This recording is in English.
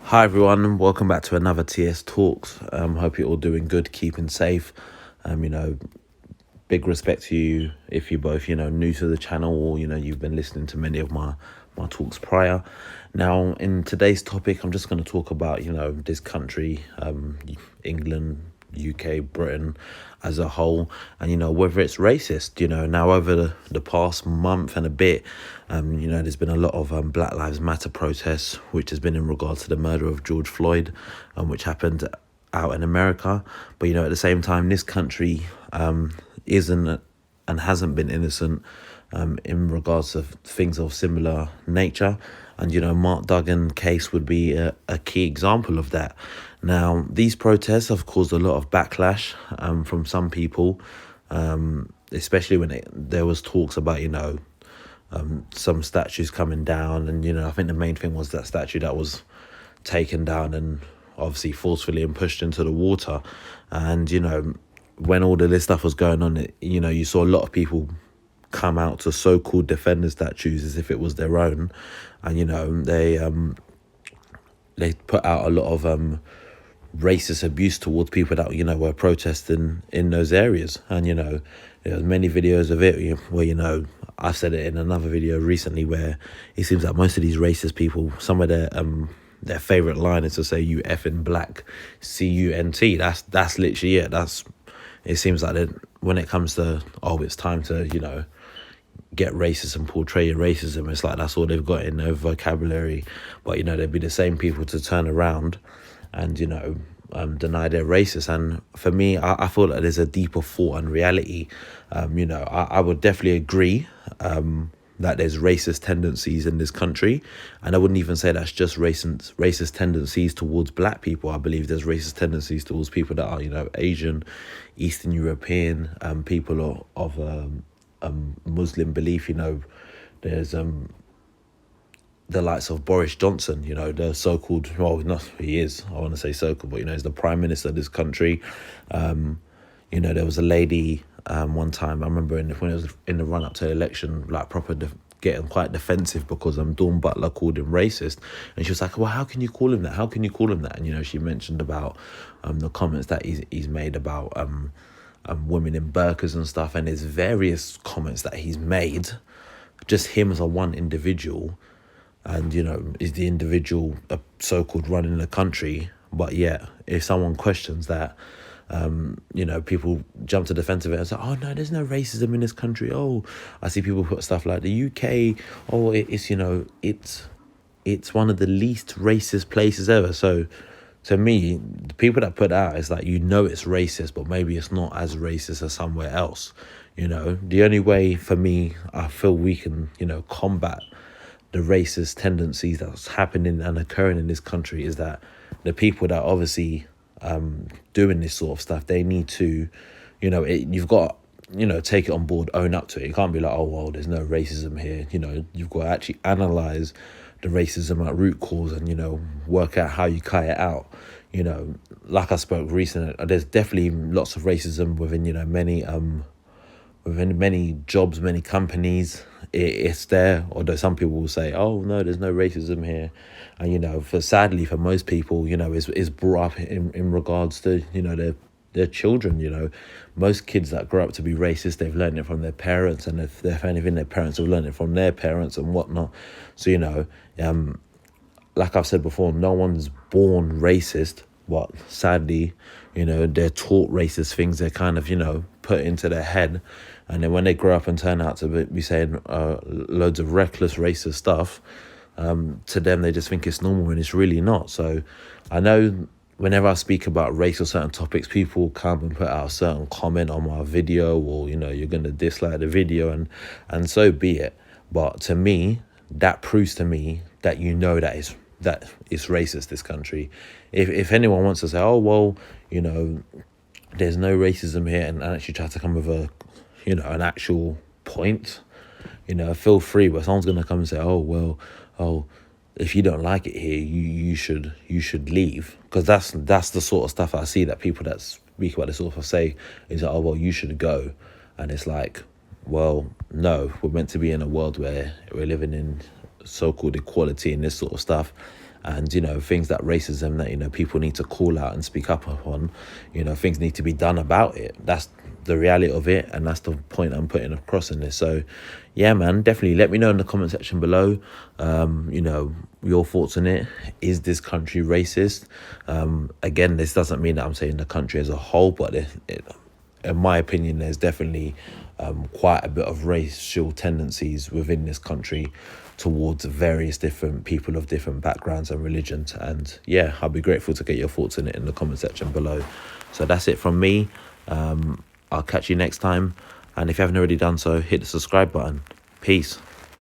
Hi everyone, welcome back to another TS Talks. Hope you're all doing good, keeping safe. Um, you know, Big respect to you if you're both, new to the channel or, you've been listening to many of my talks prior. Now, in today's topic, I'm just going to talk about, this country, England, UK, Britain as a whole, and, whether it's racist. Now over the past month and a bit, there's been a lot of Black Lives Matter protests, which has been in regards to the murder of George Floyd, which happened out in America. But, at the same time, this country isn't and hasn't been innocent in regards to things of similar nature. And, Mark Duggan case would be a key example of that. Now, these protests have caused a lot of backlash from some people, especially when there was talks about, some statues coming down. And, I think the main thing was that statue that was taken down and obviously forcefully and pushed into the water. And, when all of this stuff was going on, you saw a lot of people come out to so-called defend the statues as if it was their own. And, they put out a lot of racist abuse towards people that, were protesting in those areas. And, there's many videos of it where, I've said it in another video recently where it seems like most of these racist people, some of their favorite line is to say, "You effing black, CUNT." That's literally it. It seems like when it comes to, it's time to, get racist and portray your racism, it's like that's all they've got in their vocabulary. But, they'd be the same people to turn around and, deny they're racist. And for me, I feel like there's a deeper thought and reality. I would definitely agree that there's racist tendencies in this country. And I wouldn't even say that's just racist tendencies towards black people. I believe there's racist tendencies towards people that are, Asian, Eastern European, people of Muslim belief. There's the likes of Boris Johnson, the so-called, well, not he is, I want to say so-called, but, he's the prime minister of this country. There was a lady one time, I remember when it was in the run-up to the election, like getting quite defensive because Dawn Butler called him racist. And she was like, well, how can you call him that? How can you call him that? And, she mentioned about the comments that he's made about women in burqas and stuff. And there's various comments that he's made, just him as a one individual. And, is the individual so-called running the country? But yeah, if someone questions that, people jump to the defense of it and say, oh, no, there's no racism in this country. Oh, I see people put stuff like the UK. Oh, it's one of the least racist places ever. So to me, the people that put out, it's like, it's racist, but maybe it's not as racist as somewhere else. The only way for me, I feel we can, combat the racist tendencies that's happening and occurring in this country is that the people that obviously doing this sort of stuff, they need to, you've got, take it on board, own up to it. You can't be like, oh, well, there's no racism here. You've got to actually analyze the racism at root cause and, work out how you cut it out. Like I spoke recently, there's definitely lots of racism within, within many jobs, many companies. It's there, although some people will say, oh, no, there's no racism here. And, sadly, for most people, is brought up in regards to, their children. Most kids that grow up to be racist, they've learned it from their parents. And if anything, their parents have learned it from their parents and whatnot. So, like I've said before, no one's born racist. But sadly, they're taught racist things. They're kind of, put into their head. And then when they grow up and turn out to be saying loads of reckless racist stuff, to them, they just think it's normal when it's really not. So I know whenever I speak about race or certain topics, people come and put out a certain comment on my video or, you're going to dislike the video and so be it. But to me, that proves to me that that it's racist, this country. If anyone wants to say, oh, well, there's no racism here and actually try to come with an actual point, feel free. But someone's going to come and say, if you don't like it here, you should leave. Because that's the sort of stuff I see that people that speak about this sort of say is like, oh, well, you should go. And it's like, well, no, we're meant to be in a world where we're living in so-called equality and this sort of stuff. and, you know, things that racism that, you know, people need to call out and speak up upon, you know, things need to be done about it. That's the reality of it, and that's the point I'm putting across in this. So yeah, man, definitely let me know in the comment section below, you know, your thoughts on it. Is this country racist? Again, this doesn't mean that I'm saying the country as a whole, but in my opinion, there's definitely quite a bit of racial tendencies within this country towards various different people of different backgrounds and religions. And yeah, I'll be grateful to get your thoughts on it in the comment section below. So that's it from me. I'll catch you next time. And if you haven't already done so, hit the subscribe button. Peace.